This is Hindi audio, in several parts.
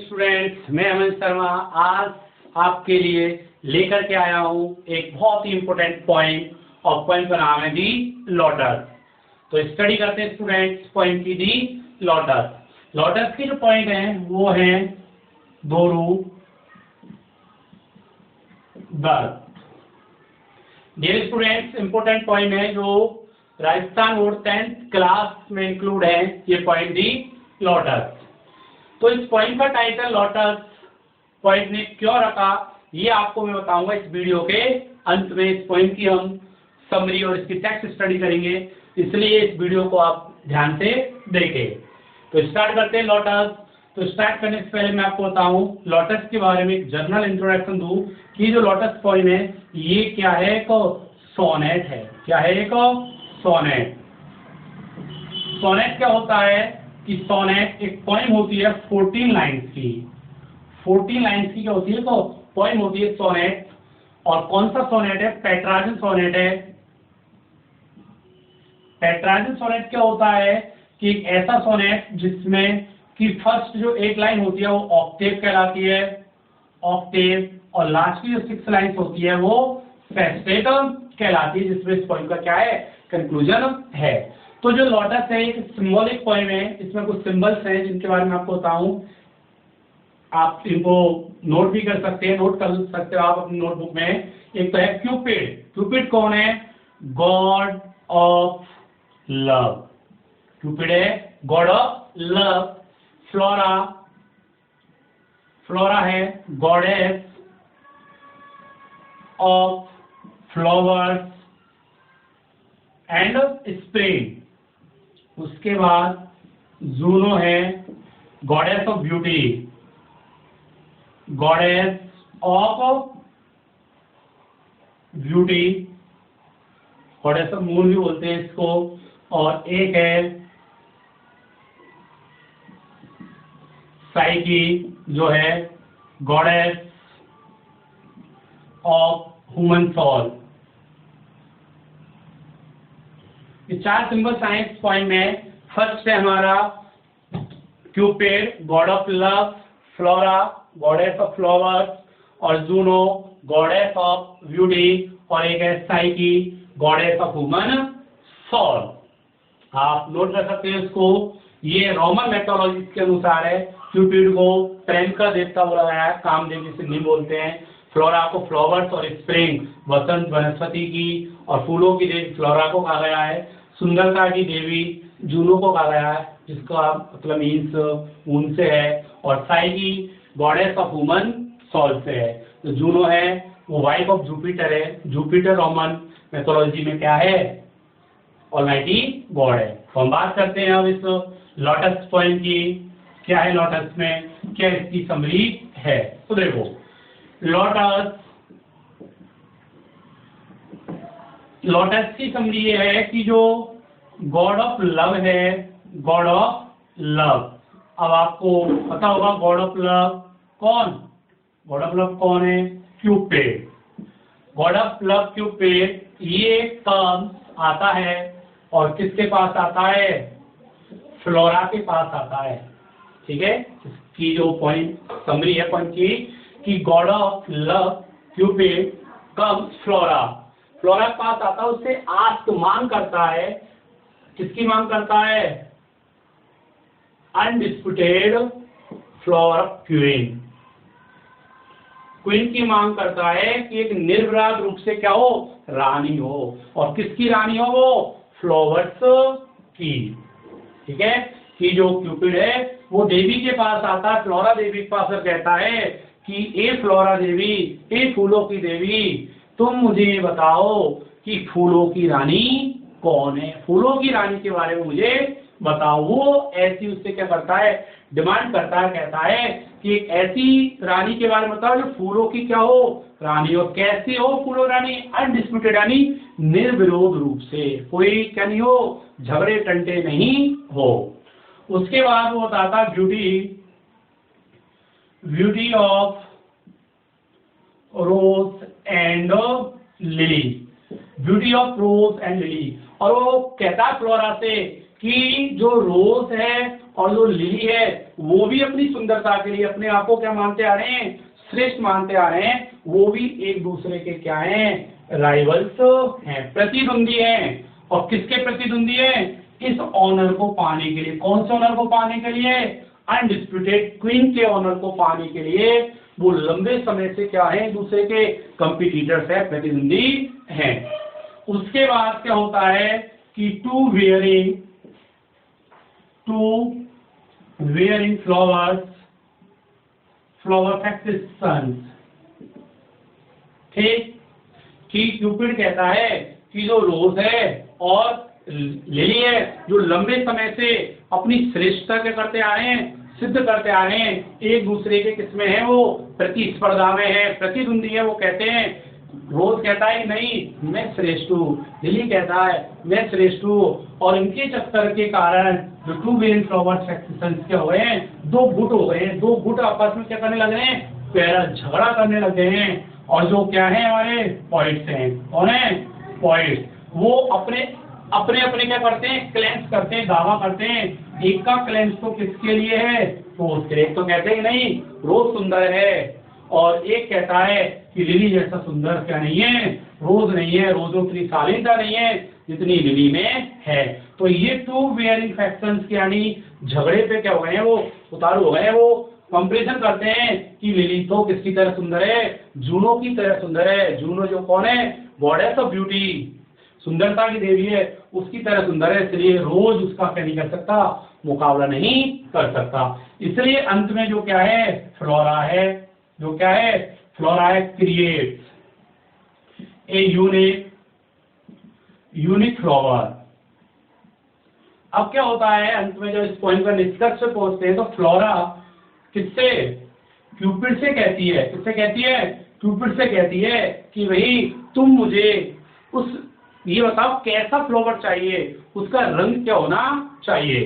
स्टूडेंट्स, मैं अमन शर्मा आज आपके लिए लेकर के आया हूँ एक बहुत ही इम्पोर्टेंट पॉइंट और पॉइंट का नाम है दी लोटस। तो स्टडी करते हैं स्टूडेंट्स पॉइंट की दी लोटस। लोटस के जो पॉइंट हैं वो हैं दोरू दर। डियर स्टूडेंट्स, इम्पोर्टेंट पॉइंट है जो राजस्थान बोर्ड 10th क्लास में इंक्लूड है ये पॉइंट दी लोटस। तो इस पॉइंट का टाइटल लोटस पॉइंट ने क्यों रखा ये आपको मैं बताऊंगा इस वीडियो के अंत में। इस पॉइंट की हम समरी और इसकी टेक्स्ट स्टडी करेंगे, इसलिए इस वीडियो को आप ध्यान से देखें। तो स्टार्ट करते हैं लोटस। तो स्टार्ट करने से पहले मैं आपको बताऊं लोटस के बारे में एक जनरल इंट्रोडक्शन दूं कि जो लोटस पॉइंट है ये क्या है, एक सोनेट है। क्या है? एक सोनेट। सोनेट क्या होता है कि सोनेट एक पोएम होती है 14 लाइन्स की। 14 लाइन्स की क्या होती है? तो पोएम होती है सोनेट। और कौन सा सोनेट है? पेट्रार्चन सोनेट है। पेट्रार्चन सोनेट क्या होता है कि एक ऐसा सोनेट जिसमें कि फर्स्ट जो एक लाइन होती है वो ऑक्टेव कहलाती है, ऑक्टेव, और लास्ट की जो 6 लाइन्स होती है वो सेस्टेट कहलाती है, जिसमें इस पोएम का क्या है? कंक्लूजन है। तो जो लोटस है एक सिंबॉलिक पोएम है, इसमें कुछ सिंबल्स हैं जिनके बारे में आपको बताऊं। आप इनको नोट भी कर सकते हैं, नोट कर सकते हो आप अपनी नोटबुक में। एक तो है क्यूपिड। क्यूपिड कौन है? God of love. क्यूपिड है god of love. Flora, Flora है goddess of flowers and spring. उसके बाद जूनो है goddess of beauty, goddess of beauty, goddess of moon भी बोलते हैं इसको। और एक है साइकी जो है गॉडेस ऑफ ह्यूमन सोल। ये 4 सिंबल्स आए इस पॉइंट में। फर्स्ट है हमारा Cupid god of love, Flora goddess of flowers, और जूनो गॉडेस ऑफ ब्यूटी, और एक है Psyche goddess of human soul. आप नोट कर सकते हैं इसको। ये रोमन मैथोलॉजी के अनुसार है। क्यूपिड को प्रेम का देवता बोला गया है, कामदेव जिसे नहीं बोलते हैं। फ्लोरा को फ्लावर्स और स्प्रिंग वसंत वनस्पति की और फूलों की देवी फ्लोरा को कहा गया है। सुंदरता की देवी जूनो को कहा गया है, जिसका मतलब मीन्स ऊन से है। और Psyche goddess of human soul से है। तो जूनो है वो वाइफ ऑफ जुपिटर है। जुपिटर रोमन मैथोलॉजी में क्या है? ऑलमाइटी गॉड है। तो हम बात करते हैं अब इस लोटस पॉइंट की। क्या है लोटस में, क्या इसकी समरी है? तो देखो लोटस की समरी ये है कि जो गॉड ऑफ लव है, गॉड ऑफ लव। अब आपको पता होगा गॉड ऑफ लव कौन? गॉड ऑफ लव कौन है? Cupid. God of love Cupid ये टर्म आता है और किसके पास आता है? फ्लोरा के पास आता है। ठीक है, इसकी जो पॉइंट समरी है पॉइंट की कि God of love Cupid comes flora. Flora के पास आता है, उससे आस्क मांग करता है। किसकी मांग करता है? Undisputed flower of queen. Queen की मांग करता है कि एक निर्विवाद रूप से क्या हो? रानी हो। और किसकी रानी हो? वो फ्लावर्स की। ठीक है, कि जो क्यूपिड है वो देवी के पास आता है, फ्लोरा देवी के पास, और कहता है कि ए फ्लोरा देवी, ए फूलों की देवी, तुम मुझे ये बताओ कि फूलों की रानी कौन है? फूलों की रानी के बारे में मुझे बताओ। वो ऐसी उससे क्या करता है? डिमांड करता है, कहता है कि एक ऐसी रानी के बारे में बताओ जो फूलों की क्या हो? रानी। और कैसे हो फूलों रानी? अनडिस्प्यूटेड, यानी निर्विरोध रूप से, कोई क्या नहीं हो, झगड़े टंटे नहीं हो। उसके बाद वो बताता beauty, beauty of rose and lily, beauty of rose and lily. और वो कहता फ्लोरा से कि जो रोज है और जो लिली है वो भी अपनी सुंदरता के लिए अपने आप को क्या मानते आ रहे हैं, श्रेष्ठ मानते आ रहे हैं। वो भी एक दूसरे के क्या हैं, राइवल्स हैं, प्रतिद्वंदी हैं। और किसके प्रतिद्वंदी हैं, इस ऑनर को पाने के लिए। कौन से ऑनर को पाने के लिए, अनडिस्प्यूटेड क्वीन के ऑनर को पाने के लिए वो लंबे समय से क्या है, दूसरे के कंपटीटर्स है, प्रतिद्वंदी हैं। उसके बाद क्या होता है कि टू वेयरिंग फ्लावर फैक्सेशन। ठीक, कि क्यूपिड कहता है कि जो रोज है और लिली है जो लंबे समय से अपनी श्रेष्ठता क्या करते आ रहे हैं, सिद्ध करते आ रहे हैं, एक दूसरे के किसमें है, वो प्रतिस्पर्धा में है, प्रतिद्वंदी है। वो कहते हैं, रोज कहता है नहीं मैं श्रेष्ठ हूँ, लिली कहता है मैं श्रेष्ठ हूँ। और इनके चक्कर के कारण जो टू वेरिएंट फ्लावर फैक्सेशन क्या हो गए हैं, दो गुट हो गए हैं। दो गुट आपस में क्या करने लग रहे हैं, पैरा झगड़ा करने लग गए हैं। और जो क्या है हमारे पॉइंट्स हैं, कौन है, पॉइंट्स, वो अपने अपने क्या करते हैं, क्लेंस करते हैं, दावा करते हैं। एक का क्लेंस तो किसके लिए है, रोज के लिए। तो कहते हैं नहीं रोज सुंदर है, और एक कहता है कि लिली जैसा सुंदर क्या नहीं है, रोज नहीं है, रोजों की शालीनता नहीं है जितनी लिली में है। तो ये टू वेयरिंग फैक्शंस यानी झगड़े पे क्या हो गए हैं, वो उतारू हो गए हैं। वो कंपैरिजन करते हैं कि लिली तो किसकी तरह सुंदर है, जूनो की तरह सुंदर है। जूनो जो कौन है, गॉडेस ऑफ ब्यूटी, सुंदरता की देवी है, उसकी तरह सुंदर है। इसलिए रोज उसका क्या नहीं कर सकता, मुकाबला नहीं कर सकता। इसलिए अंत में जो क्या है, फ्लोरा है, जो क्या है, फ्लोरा है, क्रिएट्स ए यूनिक फ्लावर। अब क्या होता है, अंत में जो इस पॉइंट पर निष्कर्ष पे पहुंचते हैं, तो फ्लोरा किससे, क्यूपिड से कहती है, किससे कहती है, क्यूपिड से कहती है कि भाई तुम मुझे ये बताओ कैसा फ्लावर चाहिए, उसका रंग क्या होना चाहिए।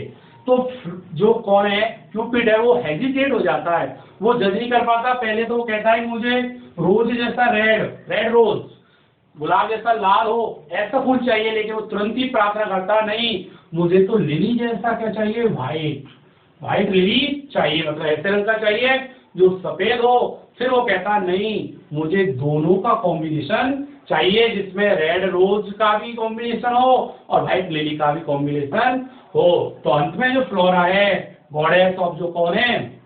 तो जो कौन है, क्यूपिड है, वो हेजिटेट हो जाता है, वो जज नहीं कर पाता। पहले तो वो कहता है मुझे रोज जैसा रेड रोज, गुलाब जैसा लाल हो, ऐसा फूल चाहिए। लेकिन वो तुरंत ही प्रार्थना करता, नहीं मुझे तो लिली जैसा क्या चाहिए, व्हाइट लिली चाहिए, मतलब ऐसे रंग का चाहिए जो सफेद हो। फिर वो कहता नहीं मुझे दोनों का कॉम्बिनेशन चाहिए, जिसमें रेड रोज का भी कॉम्बिनेशन हो और व्हाइट लिली का भी कॉम्बिनेशन हो। तो अंत में जो फ्लोरा है, गॉडेस ऑफ जो कौन है,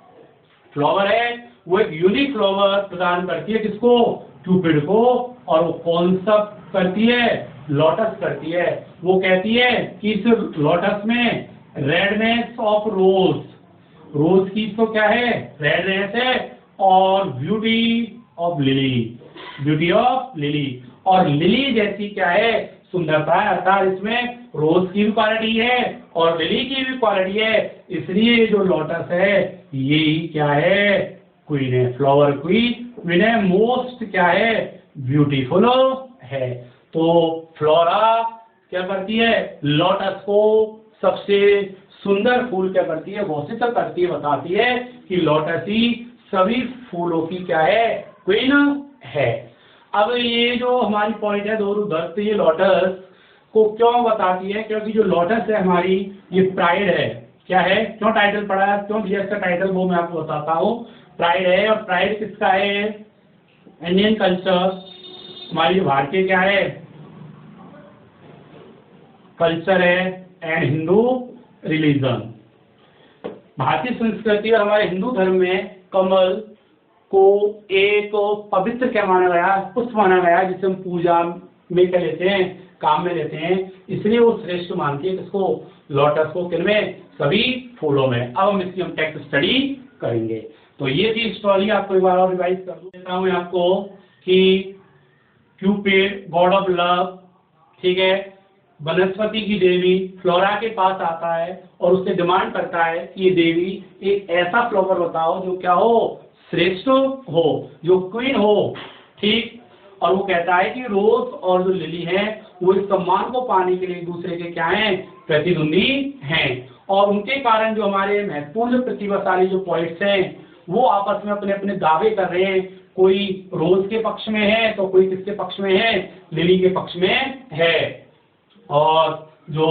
फ्लावर है, वो एक यूनिक फ्लावर प्रदान करती है, किसको, क्यूपिड को। और वो कौन सा करती है, लोटस करती है। वो कहती है कि इस लोटस में रेडनेस ऑफ रोज की तो क्या है, रेडनेस है, और ब्यूटी ऑफ लिली, और लिली जैसी क्या है, सुंदरता है। अर्थात इसमें रोज की भी क्वालिटी है और लिली की भी क्वालिटी है। इसलिए जो लोटस है ये ही क्या है, क्वीन है, फ्लावर क्वीन है, मोस्ट क्या है, ब्यूटीफुल है। तो फ्लोरा क्या करती है, लोटस को सबसे सुंदर फूल क्या करती है, घोषित करती है, बताती है कि लोटस ही सभी फूलों की क्या है, क्वीन है। अब ये जो हमारी पॉइंट है दोनों दस्त, ये लोटस को क्यों बताती है, क्योंकि जो लोटस है हमारी, ये प्राइड है। क्या है, क्यों टाइटल पड़ा है, क्यों दिया इसका टाइटल, वो मैं आपको बताता हूँ। प्राइड है, और प्राइड किसका है, इंडियन कल्चर, हमारी भारतीय क्या है, कल्चर है, एंड हिंदू रिलीजन। भारतीय संस्कृति और हमारे हिंदू धर्म में कमल को एक पवित्र क्या माना गया, पुष्प माना गया, जिसे हम पूजा में क्या लेते हैं, काम में लेते हैं। इसलिए वो श्रेष्ठ मानती है किसको, लोटस को, किनमें, सभी फूलों में। अब हम इसकी टेक्स्ट स्टडी करेंगे। तो ये थी स्टोरी, आपको एक बार और रिवाइज कर देता हूँ आपको कि क्यूपिड गॉड ऑफ लव, ठीक है, वनस्पति की देवी फ्लोरा के पास आता है और उससे डिमांड करता है कि ये देवी एक ऐसा फ्लावर बताओ जो क्या हो, श्रेष्ठ हो, जो क्वीन हो, ठीक। और वो कहता है कि रोज और जो लिली है वो इस सम्मान को पाने के लिए एक दूसरे के क्या हैं, प्रतिद्वंदी हैं। और उनके कारण जो हमारे महत्वपूर्ण प्रतिभाशाली जो पॉइंट्स हैं वो आपस में अपने अपने दावे कर रहे हैं। कोई रोज के पक्ष में है तो कोई किसके पक्ष में है, लिली के पक्ष में है। और जो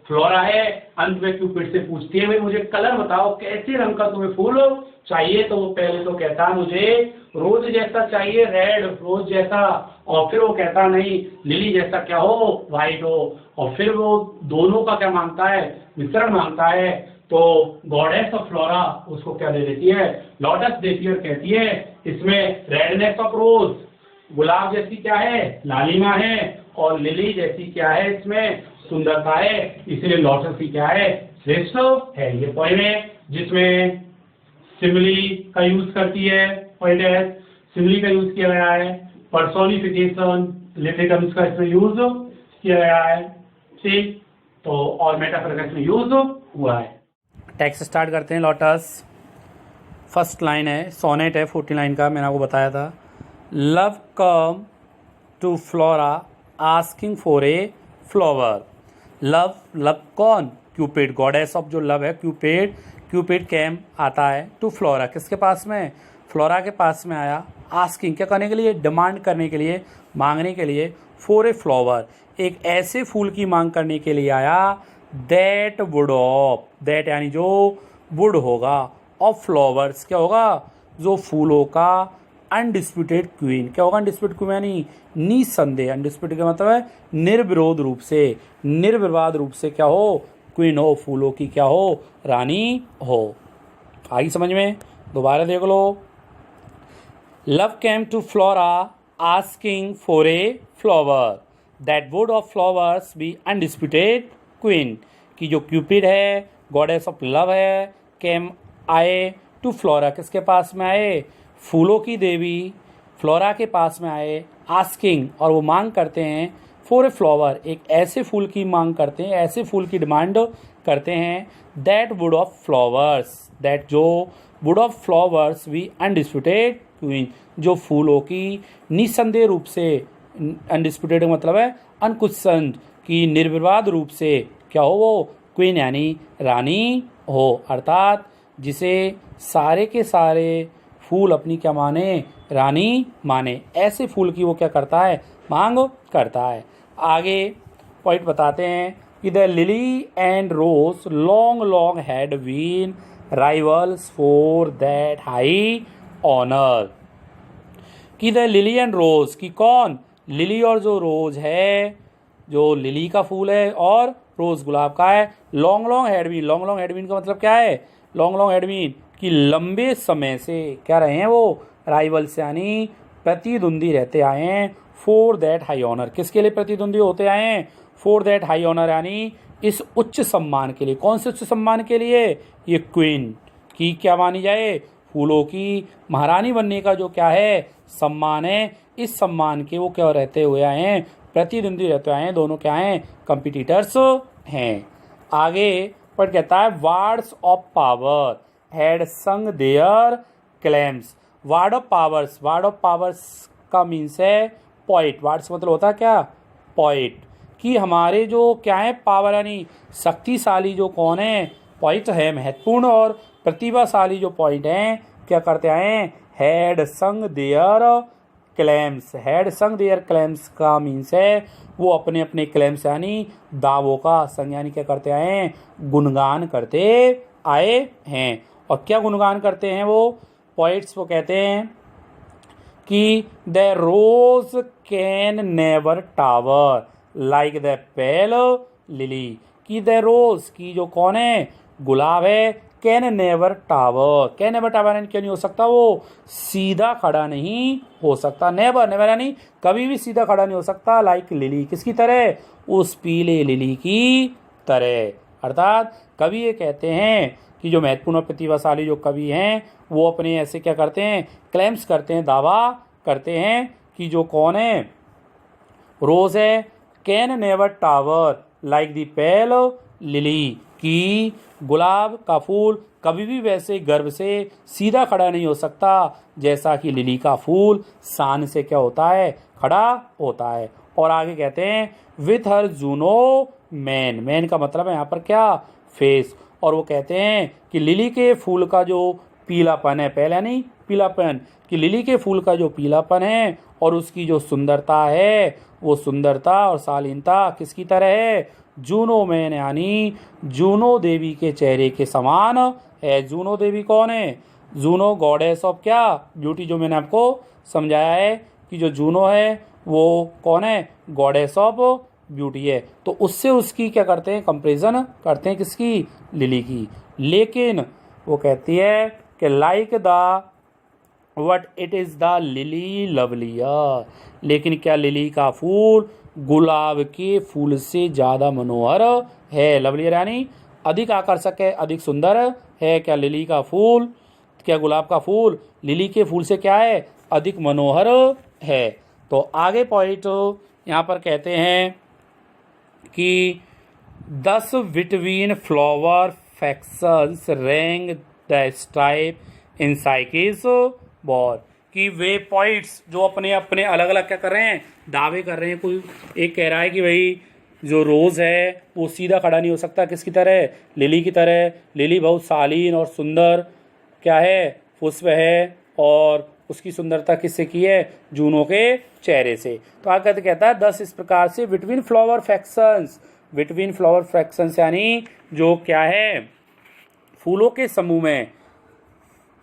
फ्लोरा है, अंत में क्यूपिड से पूछती है भाई मुझे कलर बताओ, कैसे रंग का तुम्हें फूल चाहिए। तो वो पहले तो कहता मुझे रोज जैसा चाहिए, रेड रोज जैसा, और फिर वो कहता नहीं लिली जैसा क्या हो, व्हाइट हो, और फिर वो दोनों का क्या मांगता है, मिश्रण मांगता है। तो गॉडेस ऑफ फ्लोरा उसको क्या दे देती है, लोटस देती है और कहती है इसमें रेडनेस ऑफ रोज, गुलाब जैसी क्या है, लालिमा है, और लिली जैसी क्या है, इसमें सुंदरता है, इसलिए लोटस ही क्या है, श्रेष्ठ है। ये पॉइंट है जिसमें सिमिली का यूज करती है, पॉइंट है सिमिली का यूज किया गया है, पर्सोनिफिकेशन लिटिकम्स का इसमें यूज किया गया है, ठीक। तो और मेटाफर का इसमें यूज हुआ है। टेक्स्ट स्टार्ट करते हैं। लोटस फर्स्ट लाइन है, सोनेट है 14 लाइन का, मैंने आपको बताया था। Love come to Flora asking for a flower. Love, love कौन, क्यूपिड, गॉडेस ऑफ जो लव है क्यूपिड, क्यूपिड कैम आता है टू फ्लोरा, किसके पास में, फ्लोरा के पास में आया, आस्किंग क्या करने के लिए, डिमांड करने के लिए, मांगने के लिए, फॉर ए फ्लावर, एक ऐसे फूल की मांग करने के लिए आया, दैट वुड ऑफ, दैट यानी जो, वुड होगा, ऑफ फ्लावर्स क्या होगा, जो फूलों का, अनडिस्प्यूटेड क्वीन क्या होगा, अनडिस्प्यूटेड क्वीन यानी निसंदेह, अनडिस्प्यूटेड का मतलब है निर्विरोध रूप से, निर्विवाद रूप से क्या हो, क्वीन हो, फूलों की क्या हो, रानी हो। आगे समझ में, दोबारा देख लो। Love came to Flora asking for a flower, that would of flowers be undisputed queen, की जो क्यूपिड है, गॉडेस ऑफ लव है, केम आए टू फ्लोरा, किसके पास में आए, फूलों की देवी फ्लोरा के पास में आए, आस्किंग और वो मांग करते हैं, फॉर ए फ्लावर एक ऐसे फूल की मांग करते हैं, ऐसे फूल की डिमांड करते हैं, that would of flowers, that जो वुड ऑफ फ्लावर्स भी अनडिस्प्यूटेड क्वीन, जो फूलों की निसंदेह रूप से, अनडिस्प्यूटेड मतलब है अनक्वेश्चन की निर्विवाद रूप से क्या हो, वो क्वीन यानी रानी हो, अर्थात जिसे सारे के सारे फूल अपनी क्या माने, रानी माने, ऐसे फूल की वो क्या करता है, मांग करता है। आगे पॉइंट बताते हैं कि the lily and rose long long had been rivals for that high honour, कि द लिली एंड रोज की कौन, लिली और जो रोज है, जो लिली का फूल है और रोज गुलाब का है, long long had been, long long had been का मतलब क्या है, लॉन्ग लॉन्ग हैड बीन कि लंबे समय से क्या रहे हैं वो, राइवल्स यानी प्रतिद्वंदी रहते आए हैं, फॉर दैट हाई ऑनर, किसके लिए प्रतिद्वंदी होते आए हैं, फॉर दैट हाई ऑनर यानी इस उच्च सम्मान के लिए, कौन से उच्च सम्मान के लिए, ये क्वीन की क्या मानी जाए, फूलों की महारानी बनने का जो क्या है सम्मान है, इस सम्मान के वो क्या रहते हुए आए हैं, प्रतिद्वंदी रहते आए हैं, दोनों क्या हैं, कंपिटिटर्स हैं। आगे पर कहता है वार्ड्स ऑफ पावर हैड संग there claims, ward of powers, ward of powers का मीन्स है पॉइंट, वार्ड्स मतलब होता है क्या, पॉइंट, कि हमारे जो क्या है पावर यानी शक्तिशाली जो कौन है, पॉइंट है महत्वपूर्ण और प्रतिभाशाली जो पॉइंट हैं क्या करते आए, हैड संग देयर क्लेम्स, हैड संग देयर क्लेम्स का मीन्स है वो अपने अपने क्लेम्स यानी दावों का संग यानी क्या करते आए हैं, गुणगान करते आए हैं। और क्या गुणगान करते हैं वो पॉइंट्स, वो कहते हैं कि the rose can never tower like the pale lily, की द रोज की जो कौन है, गुलाब है, can never tower, can never tower यानी क्या नहीं हो सकता, वो सीधा खड़ा नहीं हो सकता, नेवर, नेवर यानी कभी भी सीधा खड़ा नहीं हो सकता, लाइक लिली किसकी तरह, उस पीले लिली की तरह। अर्थात कवि ये कहते हैं कि जो महत्वपूर्ण और प्रतिभाशाली जो कवि हैं वो अपने ऐसे क्या करते हैं, क्लेम्स करते हैं, दावा करते हैं कि जो कौन है, रोज है, can never tower like the pale lily, की गुलाब का फूल कभी भी वैसे गर्व से सीधा खड़ा नहीं हो सकता जैसा कि लिली का फूल शान से क्या होता है, खड़ा होता है। और आगे कहते हैं with her Juno man, man का मतलब है यहाँ पर क्या, फेस, और वो कहते हैं कि लिली के फूल का जो पीलापन है, पहले नहीं पीलापन, कि लिली के फूल का जो पीलापन है और उसकी जो सुंदरता है वो सुंदरता और शालीनता किसकी तरह है, जूनो मैन यानी जूनो देवी के चेहरे के समान है। जूनो देवी कौन है? जूनो गॉडेस ऑफ क्या? ब्यूटी। जो मैंने आपको समझाया है कि जो जूनो है वो कौन है? गॉडेस ऑफ ब्यूटी है। तो उससे उसकी क्या करते हैं? कंपेरिजन करते हैं किसकी? लिली की। लेकिन वो कहती है कि like the what it is the lily lovelier, लेकिन क्या लिली का फूल गुलाब के फूल से ज़्यादा मनोहर है? लवलियर यानी अधिक आकर्षक है, अधिक सुंदर है। क्या लिली का फूल, क्या गुलाब का फूल लिली के फूल से क्या है? अधिक मनोहर है। तो आगे पॉइंट यहाँ पर कहते हैं कि 10 between flower factions rank the stripe in cycas ball, कि वे पॉइंट्स जो अपने अपने अलग अलग क्या कर रहे हैं? दावे कर रहे हैं। कोई एक कह रहा है कि भाई जो रोज़ है वो सीधा खड़ा नहीं हो सकता, किसकी तरह? लिली की तरह। लिली बहुत शालीन और सुंदर क्या है? पुष्प है, और उसकी सुंदरता किससे की है? जूनो के चेहरे से। तो आगे कहता है 10 इस प्रकार से between flower factions, between flower factions यानी जो क्या है? फूलों के समूह में।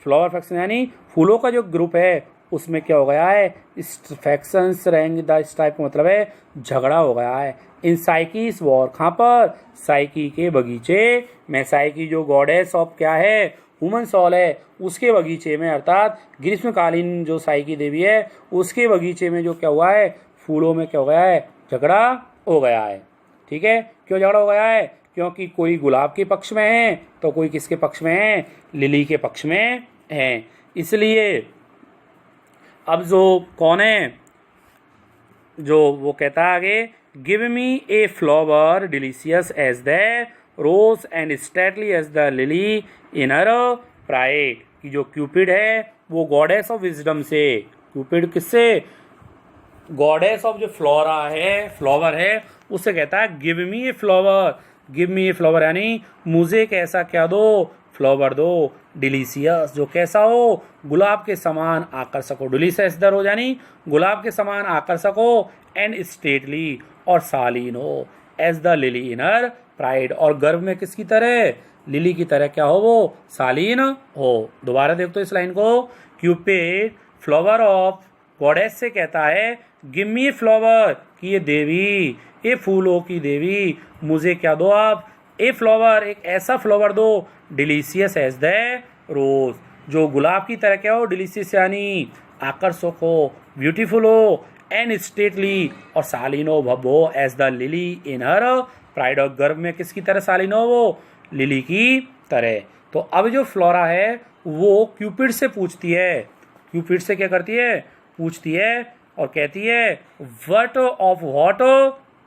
फ्लावर फैक्शन यानी फूलों का जो ग्रुप है उसमें क्या हो गया है? फैक्शंस रैंक द स्ट्राइप का मतलब है झगड़ा हो गया है। इन साइकीस वॉर, कहाँ पर? साइकी के बगीचे में। साइकी जो गॉडेस ऑफ क्या है? ह्यूमन सॉल है, उसके बगीचे में, अर्थात ग्रीष्मकालीन जो साइकी देवी है उसके बगीचे में जो क्या हुआ है? फूलों में क्या हो गया है? झगड़ा हो गया है। ठीक है, क्यों झगड़ा हो गया है? क्योंकि कोई गुलाब के पक्ष में है तो कोई किसके पक्ष में है? लिली के पक्ष में है। इसलिए अब जो कौन है, जो वो कहता है आगे, give me a flower delicious as the rose and stately as the lily in her pride, कि जो क्यूपिड है वो गॉडेस ऑफ विजडम से, क्यूपिड किससे? गॉडेस ऑफ जो फ्लोरा है, फ्लावर है, उससे कहता है give me a flower, give me a flower यानी मुझे कैसा क्या दो? फ्लावर दो, डिलीशियस जो कैसा हो? गुलाब के समान आकर्षक हो। डिलीशियस दर हो यानी गुलाब के समान आकर्षक हो, एंड स्टेटली और शालीन हो, as the lily inner pride और गर्व में किसकी तरह? लिली की तरह क्या हो? वो शालीन हो। दोबारा देख तो इस लाइन को, क्यूपिड फ्लावर ऑफ गॉडेस से कहता है गिव मी फ्लावर, कि ये देवी, ये फूलों की देवी, मुझे क्या दो आप? ए फ्लावर, एक ऐसा फ्लावर दो, डिलीशियस एज द रोज, जो गुलाब की तरह क्या हो? डिलीशियस यानी आकर्षक हो, ब्यूटीफुल हो, एंड स्टेटली और शालीन हो, भव्य हो, as the lily in her pride और गर्व में किसकी तरह शालीन हो? वो लिली की तरह। तो अब जो फ्लोरा है वो क्यूपिड से पूछती है, क्यूपिड से क्या करती है? पूछती है और कहती है व्हाट ऑफ व्हाट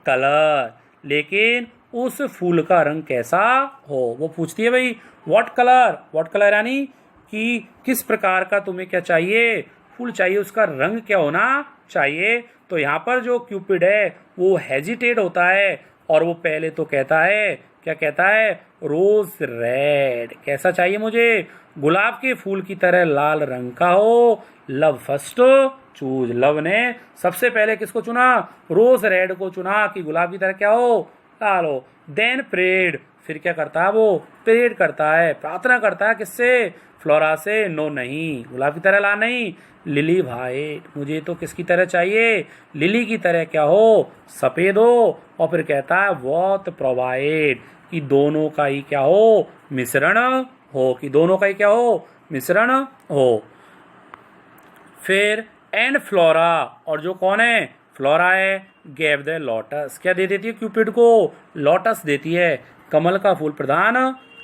कलर, लेकिन उस फूल का रंग कैसा हो? वो पूछती है भाई व्हाट कलर, व्हाट कलर यानी कि किस प्रकार का तुम्हें क्या चाहिए? फूल चाहिए, उसका रंग क्या होना चाहिए? तो यहाँ पर जो क्यूपिड है वो हेजिटेट होता है और वो पहले तो कहता है, क्या कहता है? रोज रेड, कैसा चाहिए मुझे? गुलाब के फूल की तरह लाल रंग का हो। लव फर्स्ट चूज, लव ने सबसे पहले किसको चुना? रोज रेड को चुना, कि गुलाब की तरह क्या हो? लाल हो। देन प्रेड, फिर क्या करता है? वो प्रेड करता है, प्रार्थना करता है किससे? फ्लोरा से। नो नहीं, गुलाब की तरह लाल नहीं, लिली भाई, मुझे तो किसकी तरह चाहिए? लिली की तरह क्या हो? सफेद हो। और फिर कहता है वॉट प्रोवाइड, कि दोनों का ही क्या हो? मिश्रण हो, कि दोनों का ही क्या हो? मिश्रण हो। फिर एंड फ्लोरा, और जो कौन है? फ्लोरा है, गेव द लोटस, क्या दे देती है क्यूपिड को? लोटस देती है, कमल का फूल प्रदान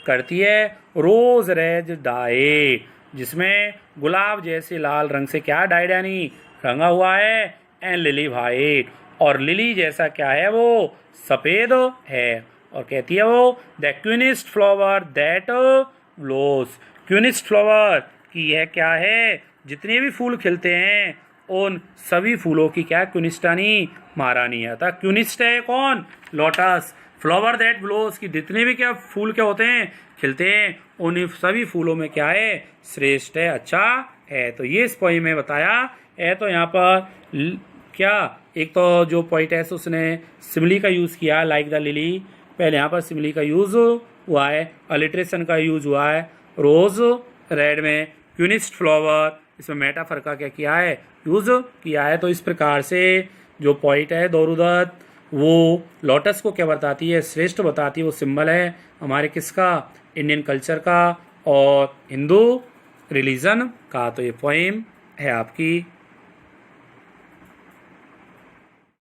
करती है। रोज रेड डाइड, जिसमें गुलाब जैसे लाल रंग से क्या डाइड यानी रंगा हुआ है। एंड लिली वाइट, और लिली जैसा क्या है? वो सफेद है। और कहती है वो the queenest flower that blows, queenest flower की यह क्या है? जितने भी फूल खिलते हैं उन सभी फूलों की क्या? क्विनिस्टानी महारानी है। था क्विनिस्ट है कौन? लोटस। फ्लावर दैट ब्लोस, की जितने भी क्या फूल क्या होते हैं? खिलते हैं, उन सभी फूलों में क्या है? श्रेष्ठ है, अच्छा है। तो ये इस पोएम में बताया है। तो यहाँ पर क्या एक तो जो पोइटेस उसने सिमिली का यूज़ किया, लाइक द लिली, पहले यहाँ पर सिमिली का यूज़ हुआ है, अलिट्रेशन का यूज़ हुआ है, रोज़ रेड में क्यूनिस्ट फ्लावर, इसमें मेटाफर का क्या किया है, यूज़ किया है। तो इस प्रकार से जो पोइट है दौरुदत्त वो लोटस को क्या बताती है, श्रेष्ठ बताती है, वो सिंबल है हमारे किसका, इंडियन कल्चर का और हिंदू रिलीजन का। तो ये पोइम है आपकी